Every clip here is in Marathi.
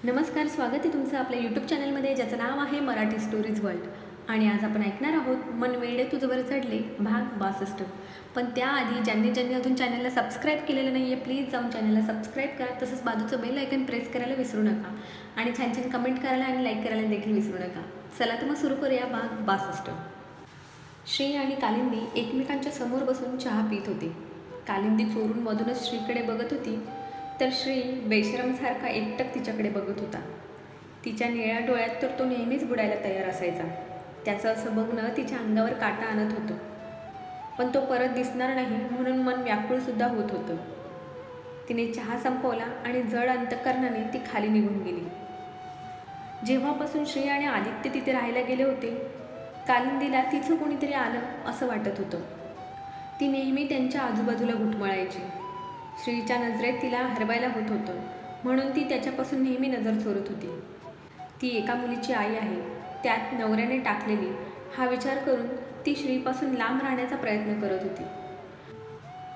नमस्कार, स्वागत आहे तुमचं आपल्या यूट्यूब चॅनलमध्ये ज्याचं नाव आहे मराठी स्टोरीज वर्ल्ड. आणि आज आपण ऐकणार आहोत मन वेडे तुझवर चढले भाग 62. पण त्याआधी ज्यांनी अजून चॅनलला सबस्क्राईब केलेलं नाही आहे प्लीज जाऊन चॅनलला सबस्क्राईब करा. तसंच बाजूचं बेल आयकन प्रेस करायला विसरू नका आणि छान छान कमेंट करायला आणि लाईक करायला देखील विसरू नका. चला तर मग सुरू करूया भाग 62. श्री आणि कालिंदी एकमेकांच्या समोर बसून चहा पित होती. कालिंदी चोरून मधूनच श्रीकडे बघत होती तर श्री बेशरमसारखा एकटक तिच्याकडे बघत होता. तिच्या निळ्या डोळ्यात तर तो नेहमीच बुडायला तयार असायचा. त्याचं असं बघणं तिच्या अंगावर काटा आणत होतं. पण तो परत दिसणार नाही म्हणून मन व्याकुळसुद्धा होत होतं. तिने चहा संपवला आणि जड अंतःकरणाने ती खाली निघून गेली. जेव्हापासून श्री आणि आदित्य तिथे राहायला गेले होते कालिंदीला तिचं कोणीतरी आलं असं वाटत होतं. ती नेहमी त्यांच्या आजूबाजूला घुटमळायची. श्रीच्या नजरेत तिला हरवायला होत होतं म्हणून ती त्याच्यापासून नेहमी नजर चोरत होती. ती एका मुलीची आई आहे, त्यात नवऱ्याने टाकलेली, हा विचार करून ती श्रीपासून लांब राहण्याचा प्रयत्न करत होती.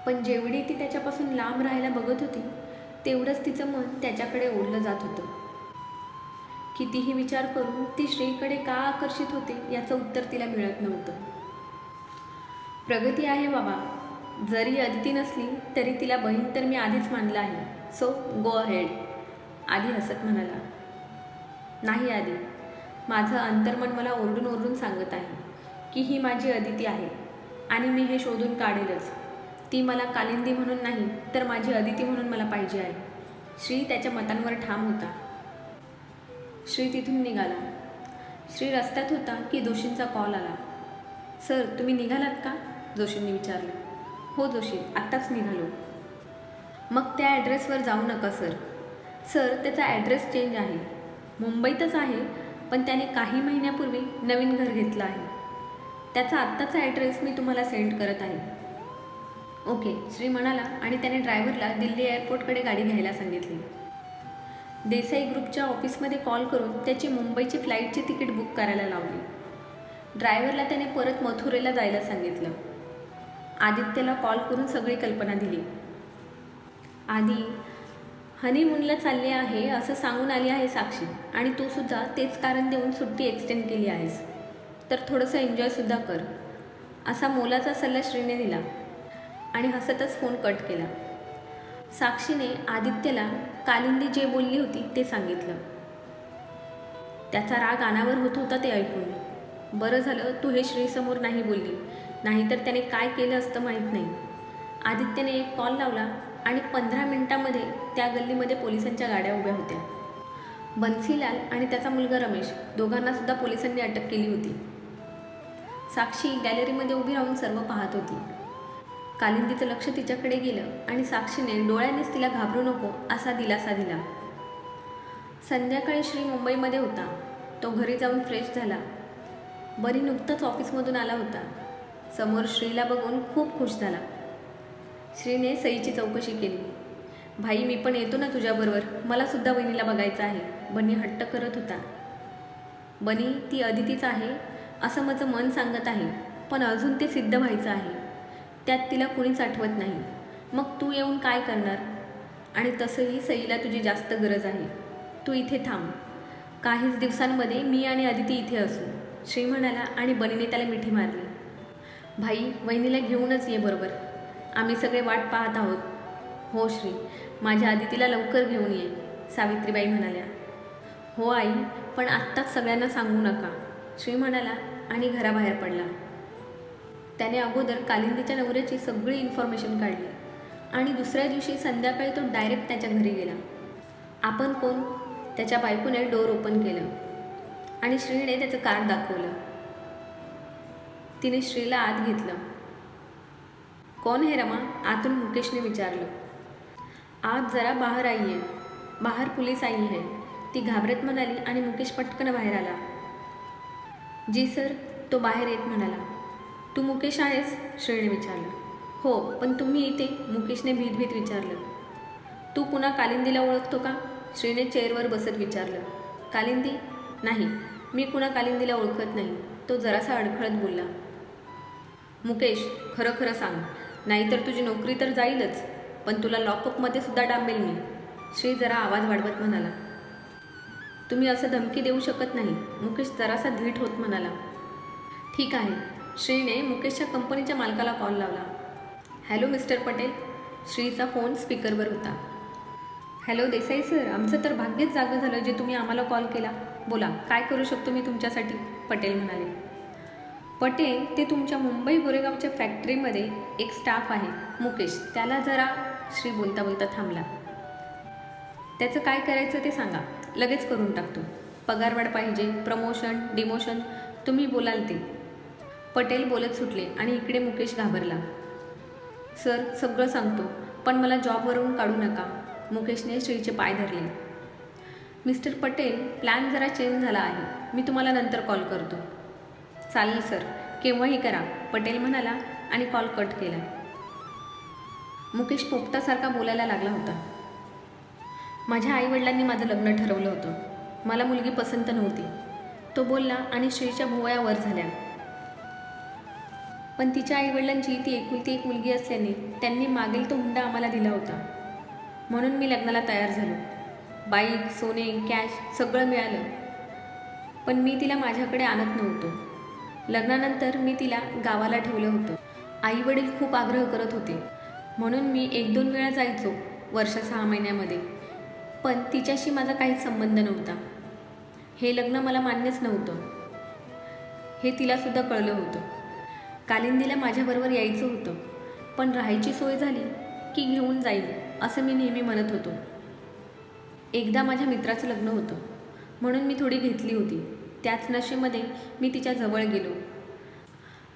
पण जेवढी ती त्याच्यापासून लांब राहायला बघत होती तेवढंच तिचं मन त्याच्याकडे ओढलं जात होतं. कितीही विचार करून ती श्रीकडे का आकर्षित होते याचं उत्तर तिला मिळत नव्हतं. प्रगती आहे बाबा, जरी अदिती नसली तरी तिला बहीण तर मी आधीच मानलं आहे, सो गो अहेड. आधी हसत म्हणाला. नाही आधी, माझं अंतर्मन मला ओरडून ओरडून सांगत आहे की ही माझी अदिती आहे आणि मी हे शोधून काढेलच. ती मला कालिंदी म्हणून नाही तर माझी अदिती म्हणून मला पाहिजे आहे. श्री त्याच्या मतांवर ठाम होता. श्री तिथून निघाला. श्री रस्त्यात होता की जोशींचा कॉल आला. सर, तुम्ही निघालात का? जोशींनी विचारलं. हो जोशी, आत्ताच निघालो. मग त्या ॲड्रेसवर जाऊ नका सर. सर, त्याचा ॲड्रेस चेंज आहे. मुंबईतच आहे पण त्याने काही महिन्यापूर्वी नवीन घर घेतलं आहे. त्याचा आत्ताचा ॲड्रेस मी तुम्हाला सेंड करत आहे. ओके, श्री म्हणाला आणि त्याने ड्रायव्हरला दिल्ली एअरपोर्टकडे गाडी घ्यायला सांगितली. देसाई ग्रुपच्या ऑफिसमध्ये कॉल करून त्याची मुंबईची फ्लाईटची तिकीट बुक करायला लावली. ड्रायव्हरला त्याने परत मथुरेला जायला सांगितलं. आदित्यला कॉल करून सगळी कल्पना दिली. आधी हनीमूनला चालले आहे असं सांगून आली आहे साक्षी आणि तू सुद्धा तेच कारण देऊन सुट्टी एक्सटेंड केली आहेस, तर थोडंसं एन्जॉयसुद्धा कर, असा मोलाचा सल्ला श्रीने दिला आणि हसतच फोन कट केला. साक्षीने आदित्यला कालिंदी जे बोलली होती ते सांगितलं. त्याचा राग अनावर होत होता ते ऐकून. बरं झालं तू हे श्रीसमोर नाही बोलली, नाहीतर त्याने काय केलं असतं माहीत नाही. आदित्यने एक कॉल लावला आणि 15 मिनिटांमध्ये त्या गल्लीमध्ये पोलिसांच्या गाड्या उभ्या होत्या. बन्सीलाल आणि त्याचा मुलगा रमेश दोघांनासुद्धा पोलिसांनी अटक केली होती. साक्षी गॅलरीमध्ये उभी राहून सर्व पाहत होती. कालिंदीचं लक्ष तिच्याकडे गेलं आणि साक्षीने डोळ्यानेच तिला घाबरू नको असा दिलासा दिला. संध्याकाळी श्री मुंबईमध्ये होता. तो घरी जाऊन फ्रेश झाला. बनी नुकताच ऑफिसमधून आला होता. समोर श्रीला बघून खूप खुश झाला. श्रीने सईची चौकशी केली. भाई, मी पण येतो ना तुझ्याबरोबर, मलासुद्धा बहिणीला बघायचं आहे, बनी हट्ट करत होता. बनी, ती अदितीच आहे असं माझं मन सांगत आहे, पण अजून ते सिद्ध व्हायचं आहे. त्यात तिला कुणीच आठवत नाही. मग तू येऊन काय करणार? आणि तसंही सईला तुझी जास्त गरज आहे. तू इथे थांब. काहीच दिवसांमध्ये मी आणि अदिती इथे असू, श्री म्हणाला आणि बनीने त्याला मिठी मारली. भाई, वहिनीला घेऊनच ये बरोबर, आम्ही सगळे वाट पाहत आहोत. हो श्री, माझ्या अदितीला लवकर घेऊन ये, सावित्रीबाई म्हणाल्या. हो आई, पण आत्ताच सगळ्यांना सांगू नका, श्री म्हणाला आणि घराबाहेर पडला. त्याने अगोदर कालिंदीच्या नवऱ्याची सगळी इन्फॉर्मेशन काढली आणि दुसऱ्या दिवशी संध्याकाळी तो डायरेक्ट त्याच्या घरी गेला. आपण कोण? त्याच्या बायकोने डोर ओपन केलं आणि श्रीने त्याचं कार्ड दाखवलं. तिने श्रीला आत घेतलं. कौन है रमा? आतून मुकेशने विचारलं. आप जरा बाहेर आइए, बाहेर पुलिस आई है, ती घाबरत म्हणाली आणि मुकेश पटकन बाहेर आला. जी सर, तो बाहेर येत म्हणाला. तू मुकेश आहेस? श्रीने विचारलं. हो, पण तुम्ही इथे? मुकेशने भीत विचारलं. तू पुन्हा कालिंदीला ओळखतो का? श्रीने चेअरवर बसत विचारलं. कालिंदी? नाही, मी कुणा कालिंदीला ओळखत नाही, तो जरासा अडखळत बोलला. मुकेश, खरं खरं सांग, नाहीतर तुझी नोकरी तर जाईलच, पण तुला लॉकअपमध्ये सुद्धा डांबेल मी, श्री जरा आवाज वाढवत म्हणाला. तुम्ही असं धमकी देऊ शकत नाही, मुकेश जरासा धीट होत म्हणाला. ठीक आहे. श्रीने मुकेशच्या कंपनीच्या मालकाला कॉल लावला. Hello mister Patel. श्रीचा फोन स्पीकरवर होता. हॅलो देसाई सर, आमचं तर भाग्यच जागं झालं जे तुम्ही आम्हाला कॉल केला. बोला, काय करू शकतो मी तुमच्यासाठी? पटेल म्हणाले. पटेल, ते तुमच्या मुंबई गोरेगावच्या फॅक्टरीमध्ये एक स्टाफ आहे मुकेश, त्याला जरा. श्री बोलता बोलता थांबला. त्याचं काय करायचं ते सांगा, लगेच करून टाकतो. पगारवाढ पाहिजे, प्रमोशन, डिमोशन, तुम्ही बोलाल ते. पटेल बोलत सुटले आणि इकडे मुकेश घाबरला. सर, सगळं सांगतो, पण मला जॉबवरून काढू नका. मुकेशने श्रीचे पाय धरले. मिस्टर पटेल, प्लॅन जरा चेंज झाला आहे, मी तुम्हाला नंतर कॉल करतो. चालेल सर, केव्हाही करा, पटेल म्हणाला आणि कॉल कट केला. मुकेश पोपटासारखा बोलायला लागला होता. माझ्या आईवडिलांनी माझं लग्न ठरवलं होतं. मला मुलगी पसंत नव्हती, तो बोलला आणि श्रीच्या भुवया वर झाल्या. पण तिच्या आईवडिलांची ती एकुलती एक मुलगी असल्याने त्यांनी मागेल तो हुंडा आम्हाला दिला होता. म्हणून मी लग्नाला तयार झालो. बाईक, सोने, कॅश सगळं मिळालं. पण मी तिला माझ्याकडे आणत नव्हतो. लग्नानंतर मी तिला गावाला ठेवलं होतं. आईवडील खूप आग्रह करत होते, म्हणून मी 1-2 वेळा जायचो वर्ष 6 महिन्यामध्ये. पण तिच्याशी माझा काहीच संबंध नव्हता. हे लग्न मला मान्यच नव्हतं, हे तिलासुद्धा कळलं होतं. कालिंदीला माझ्याबरोबर यायचं होतं, पण राहायची सोय झाली की घेऊन जाईल असं मी नेहमी म्हणत होतो. एकदा माझ्या मित्राचं लग्न होतं, म्हणून मी थोडी घेतली होती. त्याच नशेमध्ये मी तिच्या जवळ गेलो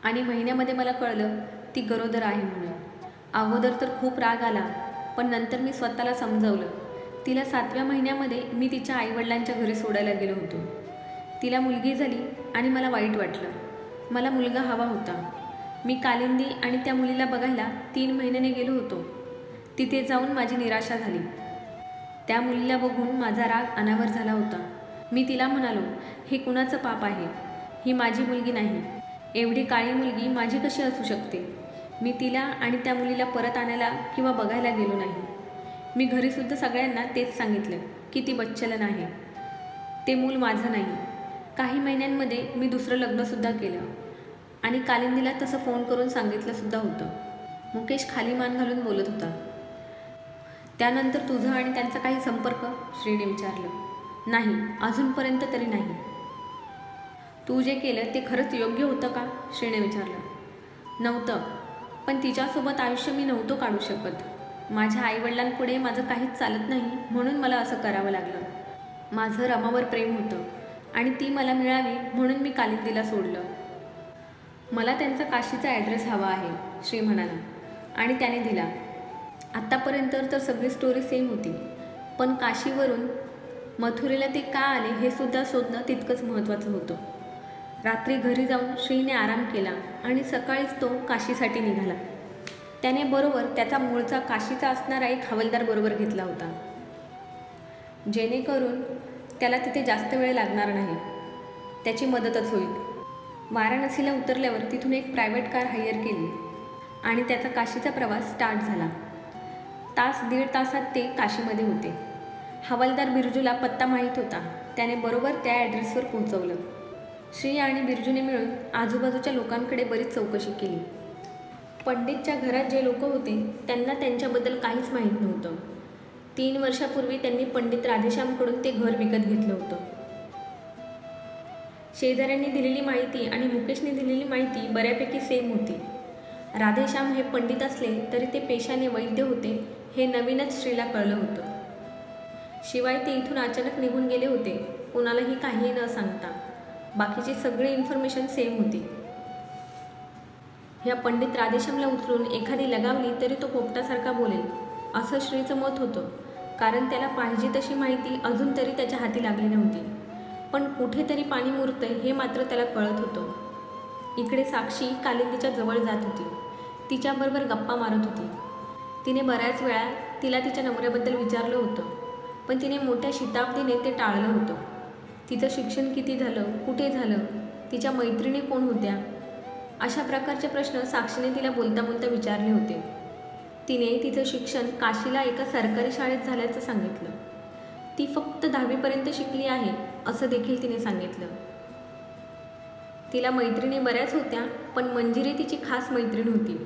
आणि महिन्यामध्ये मला कळलं ती गरोदर आहे म्हणून. अगोदर तर खूप राग आला, पण नंतर मी स्वतःला समजवलं. तिला 7व्या महिन्यामध्ये मी तिच्या आईवडिलांच्या घरी सोडायला गेलो होतो. तिला मुलगी झाली आणि मला वाईट वाटलं. मला मुलगा हवा होता. मी कालिंदी आणि त्या मुलीला बघायला 3 महिन्याने गेलो होतो. तिथे जाऊन माझी निराशा झाली. त्या मुलीला बघून माझा राग अनावर झाला होता. मी तिला म्हणालो, हे कुणाचं पाप आहे? ही माझी मुलगी नाही. एवढी काळी मुलगी माझी कशी असू शकते? मी तिला आणि त्या मुलीला परत आणायला किंवा बघायला गेलो नाही. मी घरीसुद्धा सगळ्यांना तेच सांगितलं की ती बच्चलन आहे, ते मूल माझं नाही. काही महिन्यांमध्ये मी दुसरं लग्नसुद्धा केलं आणि कालिंदीला तसं फोन करून सांगितलंसुद्धा होतं. मुकेश खाली मान घालून बोलत होता. त्यानंतर तुझं आणि त्यांचा काही संपर्क? श्रीने विचारलं. नाही, अजूनपर्यंत तरी नाही. तू जे केलं ते खरंच योग्य होतं का? श्रीने विचारलं. नव्हतं, पण तिच्यासोबत आयुष्य मी नव्हतो काढू शकत. माझ्या आईवडिलांपुढे माझं काहीच चालत नाही, म्हणून मला असं करावं लागलं. माझं रमावर प्रेम होतं आणि ती मला मिळावी म्हणून मी कालिंदीला सोडलं. मला त्यांचा काशीचा ॲड्रेस हवा आहे, श्री म्हणाला आणि त्याने दिला. आत्तापर्यंत तर सगळी स्टोरी सेम होती, पण काशीवरून मथुरेला ते का आले हे सुद्धा शोधणं तितकंच महत्त्वाचं होतं. रात्री घरी जाऊन श्रीने आराम केला आणि सकाळीच तो काशीसाठी निघाला. त्याने बरोबर त्याचा मूळचा काशीचा असणारा एक हवालदार बरोबर घेतला होता, जेणेकरून त्याला तिथे जास्त वेळ लागणार नाही. त्याची मदतच होईल. वाराणसीला उतरल्यावर तिथून एक प्रायव्हेट कार हायर केली आणि त्याचा काशीचा प्रवास स्टार्ट झाला. 1-1.5 तासात ते काशीमध्ये होते. हवालदार बिरजूला पत्ता माहीत होता. त्याने बरोबर त्या ॲड्रेसवर पोहोचवलं. श्री आणि बिरजूने मिळून आजूबाजूच्या लोकांकडे बरीच चौकशी केली. पंडितच्या घरात जे लोक होते त्यांना त्यांच्याबद्दल काहीच माहीत नव्हतं. 3 वर्षापूर्वी त्यांनी पंडित राधेश्यामकडून ते घर विकत घेतलं होतं. शेजाऱ्यांनी दिलेली माहिती आणि मुकेशने दिलेली माहिती बऱ्यापैकी सेम होती. राधेश्याम हे पंडित असले तरी ते पेशाने वैद्य होते हे नवीनच श्रीला कळलं होतं. शिवाय ते इथून अचानक निघून गेले होते, कोणालाही काहीही न सांगता. बाकीची सगळी इन्फॉर्मेशन सेम होती. ह्या पंडित राधेश्यामला उचलून एखादी लगावली तरी तो पोपटासारखा बोलेल असं श्रीचं मत होतं, कारण त्याला पाहिजे तशी माहिती अजून तरी त्याच्या हाती लागली नव्हती. पण कुठेतरी पाणी मुरतंय हे मात्र त्याला कळत होतं. इकडे साक्षी कालिंदीच्या जवळ जात होती. तिच्याबरोबर गप्पा मारत होती. तिने बऱ्याच वेळा तिला तिच्या नवऱ्याबद्दल विचारलं होतं, पण तिने मोठ्या शताब्दीने ते टाळलं होतं. तिचं शिक्षण किती झालं, कुठे झालं, तिच्या मैत्रिणी कोण होत्या, अशा प्रकारचे प्रश्न साक्षीने तिला बोलता बोलता विचारले होते. तिने तिचं शिक्षण काशीला एका सरकारी शाळेत झाल्याचं सांगितलं. ती फक्त 10वीपर्यंत शिकली आहे असं देखील तिने सांगितलं. तिला मैत्रिणी बऱ्याच होत्या, पण मंजिरी तिची खास मैत्रीण होती.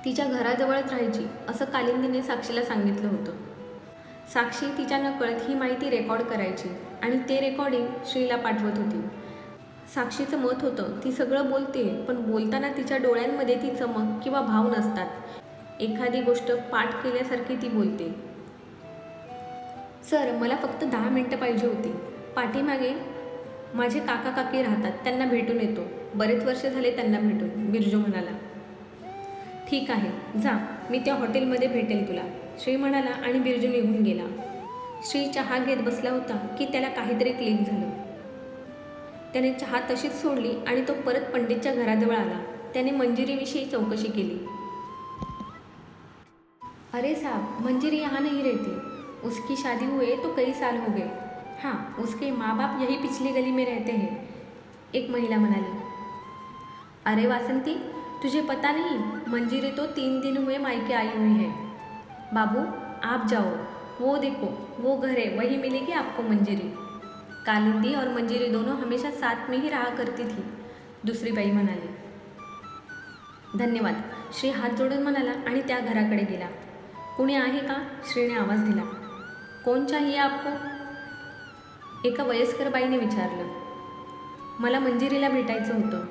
तिच्या घराजवळच राहायची असं कालिंदीने साक्षीला सांगितलं होतं. साक्षी तिच्या नकळत ही माहिती रेकॉर्ड करायची आणि ते रेकॉर्डिंग श्रीला पाठवत होती. साक्षीचं मत होतं ती सगळं बोलते, पण बोलताना तिच्या डोळ्यांमध्ये ती चमक किंवा भाव नसतात. एखादी गोष्ट पाठ केल्यासारखी ती बोलते. सर, मला फक्त 10 मिनटं पाहिजे होती. पाठीमागे माझे काका काकी राहतात, त्यांना भेटून येतो. बरेच वर्ष झाले त्यांना भेटून, बिरजू म्हणाला. ठीक आहे, जा, मी त्या हॉटेलमध्ये भेटेल तुला, श्री म्हणाला आणि बिरजू निघून गेला. श्री चहा घेत बसला होता की त्याला काहीतरी क्लिक झालं. त्याने चहा तशीच सोडली आणि तो परत पंडितच्या घराजवळ आला. त्याने मंजिरीविषयी चौकशी केली. अरे साहब, मंजिरी यहाँ नहीं रहती. उसकी शादी हुए तो कई साल हो गए. हाँ, उसके माँ बाप यही पिछली गली में रहते हैं, एक महिला म्हणाली. अरे वासंती, तुझे पता नहीं, मंजिरी तो 3 दिन हुए मायके आई हुई है. बाबू, आप जाओ, वो देखो, वो घर है, वही मिलेगी आपको मंजिरी. कालिंदी और मंजिरी दोनों हमेशा साथ में ही रहा करती थी, दुसरी बाई म्हणाली. धन्यवाद, श्री हात जोडून म्हणाला आणि त्या घराकडे गेला. कुणी आहे का? श्रीने आवाज दिला. कोण चाहिए आपको? एका वयस्कर बाईने विचारलं. मला मंजिरीला भेटायचं होतं.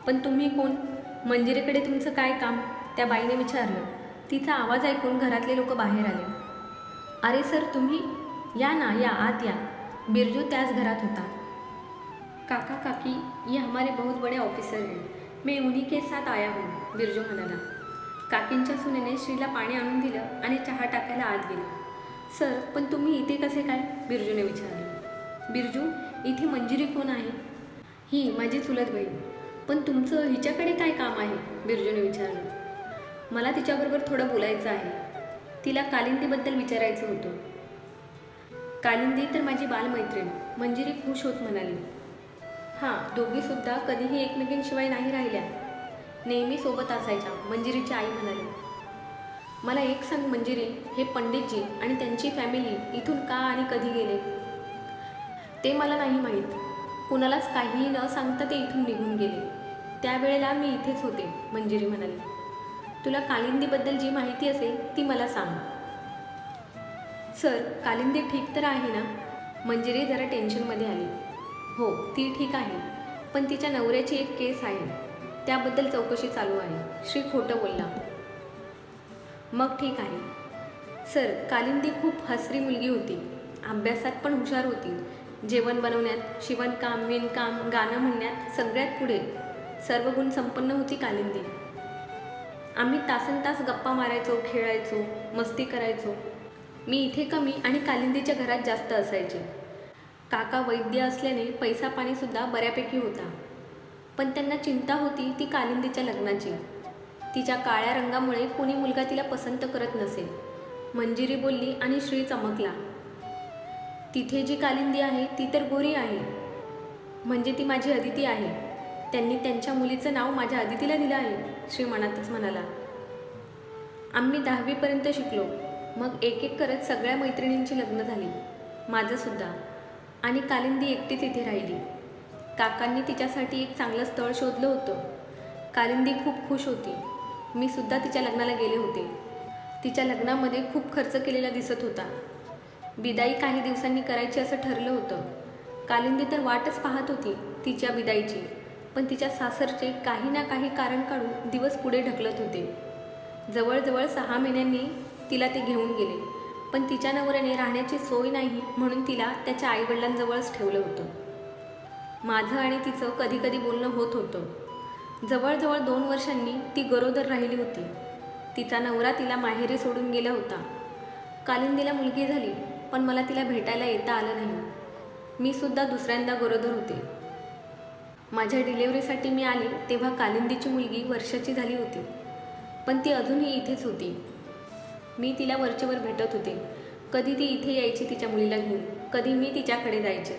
पण तुम्ही कोण? मंजिरीकडे तुमचं काय काम? त्या बाईने विचारलं. तिचा आवाज ऐकून घरातले लोक बाहेर आले. अरे सर, तुम्ही या ना, या आत या. बिरजू त्याच घरात होता. काका काकी, ये हमारे बहुत बड़े ऑफिसर हैं, मैं उन्हीं के साथ आया हूँ, बिरजू म्हणाला. काकींच्या सुनेने श्रीला पाणी आणून दिलं आणि चहा टाकायला आत गेली. सर, पण तुम्ही इथे कसे काय? बिरजूने विचारले. बिरजू, इथे मंजिरी कोण आहे? ही माझी चुलत बहीण. पण तुमचं हिच्याकडे काय काम आहे? बिरजूने विचारलं. मला तिच्याबरोबर थोडं बोलायचं आहे. तिला कालिंदीबद्दल विचारायचं होतं. कालिंदी तर माझी बालमैत्रीण, मंजिरी खुश होत म्हणाली. हां, दोघीसुद्धा कधीही एकमेकींशिवाय नाही राहिल्या, नेहमी सोबत असायच्या, मंजिरीची आई म्हणाली. मला एक सांग मंजिरी, हे पंडितजी आणि त्यांची फॅमिली इथून का आणि कधी गेले? ते मला नाही माहीत. कुणालाच काहीही न सांगता ते इथून निघून गेले. त्यावेळेला मी इथेच होते, मंजिरी म्हणाली. तुला कालिंदीबद्दल जी माहिती असेल ती मला सांग. सर, कालिंदी ठीक तर आहे ना? मंजिरी जरा टेन्शनमध्ये आली. हो, ती ठीक आहे, पण तिच्या नवऱ्याची एक केस आहे, त्याबद्दल चौकशी चालू आहे. श्री खोटं बोलला. मग ठीक आहे. सर, कालिंदी खूप हसरी मुलगी होती, अभ्यासात पण हुशार होती. जेवण बनवण्यात, शिवणकाम, विणकाम, गाणं म्हणण्यात सगळ्यात पुढे. सर्व गुण संपन्न होती कालिंदी. आम्ही तासनतास गप्पा मारायचो, खेळायचो, मस्ती करायचो. मी इथे कमी आणि कालिंदीच्या घरात जास्त असायचे. काका वैद्य असल्याने पैसा पाणीसुद्धा बऱ्यापैकी होता, पण त्यांना चिंता होती ती कालिंदीच्या लग्नाची. तिच्या काळ्या रंगामुळे कोणी मुलगा तिला पसंत करत नसेल, मंजिरी बोलली आणि श्री चमकला. तिथे जी कालिंदी आहे ती तर गोरी आहे, म्हणजे ती माझी अदिती आहे. त्यांनी त्यांच्या मुलीचं नाव माझ्या अदितीला दिलं आहे, श्री मनातच म्हणाला. आम्ही 10वीपर्यंत शिकलो, मग एक एक करत सगळ्या मैत्रिणींची लग्न झाली, माझंसुद्धा. आणि कालिंदी एकटीच इथे राहिली. काकांनी तिच्यासाठी एक चांगलं स्थळ शोधलं होतं. कालिंदी खूप खुश होती. मी सुद्धा तिच्या लग्नाला गेले होते. तिच्या लग्नामध्ये खूप खर्च केलेला दिसत होता. बिदाई काही दिवसांनी करायची असं ठरलं होतं. कालिंदी तर वाटच पाहत होती तिच्या बिदाईची, पण तिच्या सासरचे काही ना काही कारण काढून दिवस पुढे ढकलत होते. जवळजवळ 6 महिन्यांनी तिला ते घेऊन गेले, पण तिच्या नवऱ्याने राहण्याची सोय नाही म्हणून तिला त्याच्या आईवडिलांजवळच ठेवलं होतं. माझं आणि तिचं कधी कधी बोलणं होत होतं. जवळजवळ 2 वर्षांनी ती गरोदर राहिली होती. तिचा नवरा तिला माहेरी सोडून गेला होता. कालिंदीला मुलगी झाली, पण मला तिला भेटायला येता आलं नाही. मी सुद्धा दुसऱ्यांदा गरोदर होते. माझ्या डिलेवरीसाठी मी आले तेव्हा कालिंदीची मुलगी वर्षाची झाली होती, पण ती अजूनही इथेच होती. मी तिला वरचेवर भेटत होते. कधी ती इथे यायची तिच्या मुलीला घेऊन, कधी मी तिच्याकडे जायचे.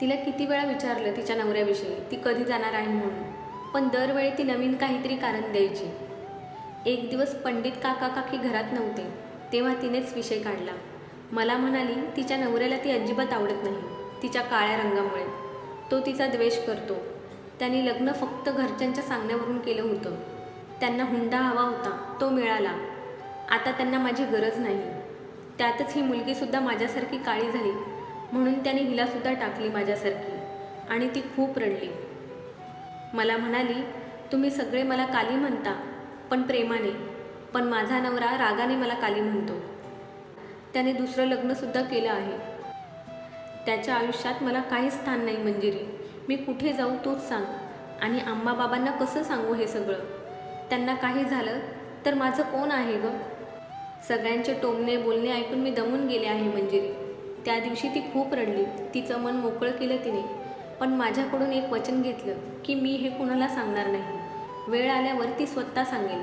तिला किती वेळा विचारलं तिच्या नवऱ्याविषयी, ती कधी जाणार आहे म्हणून, पण दरवेळी ती नवीन काहीतरी कारण द्यायची. एक दिवस पंडित काका काकी घरात नव्हते, तेव्हा तिनेच विषय काढला. मला म्हणाली तिच्या नवऱ्याला ती अजिबात आवडत नाही, तिच्या काळ्या रंगामुळे. तो तिचा द्वेष करतो. त्यांनी लग्न फक्त घरच्यांच्या सांगण्यावरून केलं होतं. त्यांना हुंडा हवा होता, तो मिळाला. आता त्यांना माझी गरज नाही. त्यातच ही मुलगीसुद्धा माझ्यासारखी काळी झाली, म्हणून त्याने हिलासुद्धा टाकली माझ्यासारखी. आणि ती खूप रडली. मला म्हणाली, तुम्ही सगळे मला काली म्हणता, पण प्रेमाने. पण माझा नवरा रागाने मला काली म्हणतो. त्याने दुसरं लग्नसुद्धा केलं आहे. त्याच्या आयुष्यात मला काहीच स्थान नाही मंजिरी. मी कुठे जाऊ तूच सांग. आणि आम्हा बाबांना कसं सांगू हे सगळं? त्यांना काही झालं तर माझं कोण आहे गं? सगळ्यांचे टोमणे बोलणे ऐकून मी दमून गेले आहे मंजिरी. त्या दिवशी ती खूप रडली. तिचं मन मोकळं केलं तिने. पण माझ्याकडून एक वचन घेतलं की मी हे कुणाला सांगणार नाही. वेळ आल्यावर ती स्वतः सांगेल.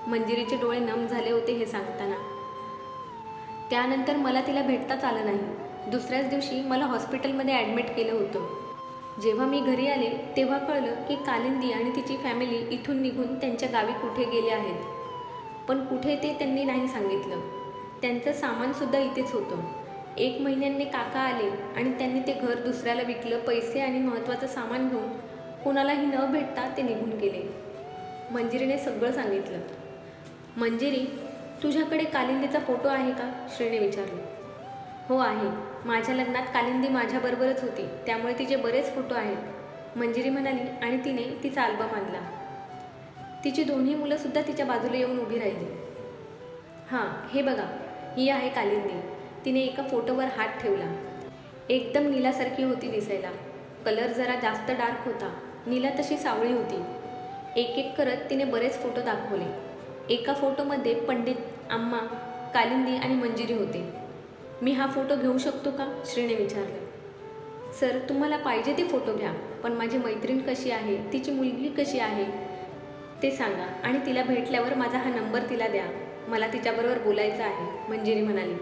मंजिरीचे डोळे नम झाले होते हे सांगताना. त्यानंतर मला तिला भेटताच आलं नाही. दुसऱ्याच दिवशी मला हॉस्पिटलमध्ये ॲडमिट केलं होतं. जेव्हा मी घरी आले तेव्हा कळलं की कालिंदी आणि तिची फॅमिली इथून निघून त्यांच्या गावी कुठे गेले आहेत. पण कुठे ते त्यांनी नाही सांगितलं. त्यांचं सामानसुद्धा इथेच होतं. 1 महिन्यांनी काका आले आणि त्यांनी ते घर दुसऱ्याला विकलं. पैसे आणि महत्त्वाचं सामान घेऊन कोणालाही न भेटता ते निघून गेले. मंजिरीने सगळं सांगितलं. मंजिरी, तुझ्याकडे कालिंदीचा फोटो आहे का? श्रीने विचारलं. हो आहे. माझ्या लग्नात कालिंदी माझ्याबरोबरच होती, त्यामुळे तिचे बरेच फोटो आहेत, मंजिरी म्हणाली. आणि तिने तिचा अल्बम आणला. तिची दोन्ही मुलंसुद्धा तिच्या बाजूला येऊन उभी राहिली. हां, हे बघा, ही आहे कालिंदी. तिने एका फोटोवर हात ठेवला. एकदम नीलासारखी होती दिसायला. कलर जरा जास्त डार्क होता. नीला तशी सावळी होती. एक एक करत तिने बरेच फोटो दाखवले. एका फोटोमध्ये पंडित, आम्मा, कालिंदी आणि मंजिरी होते. मी हा फोटो घेऊ शकतो का? श्रीने विचारलं. सर, तुम्हाला पाहिजे ते फोटो घ्या, पण माझी मैत्रीण कशी आहे, तिची मुलगी कशी आहे ते सांगा. आणि तिला भेटल्यावर माझा हा नंबर तिला द्या. मला तिच्याबरोबर बोलायचं आहे, मंजिरी म्हणाली.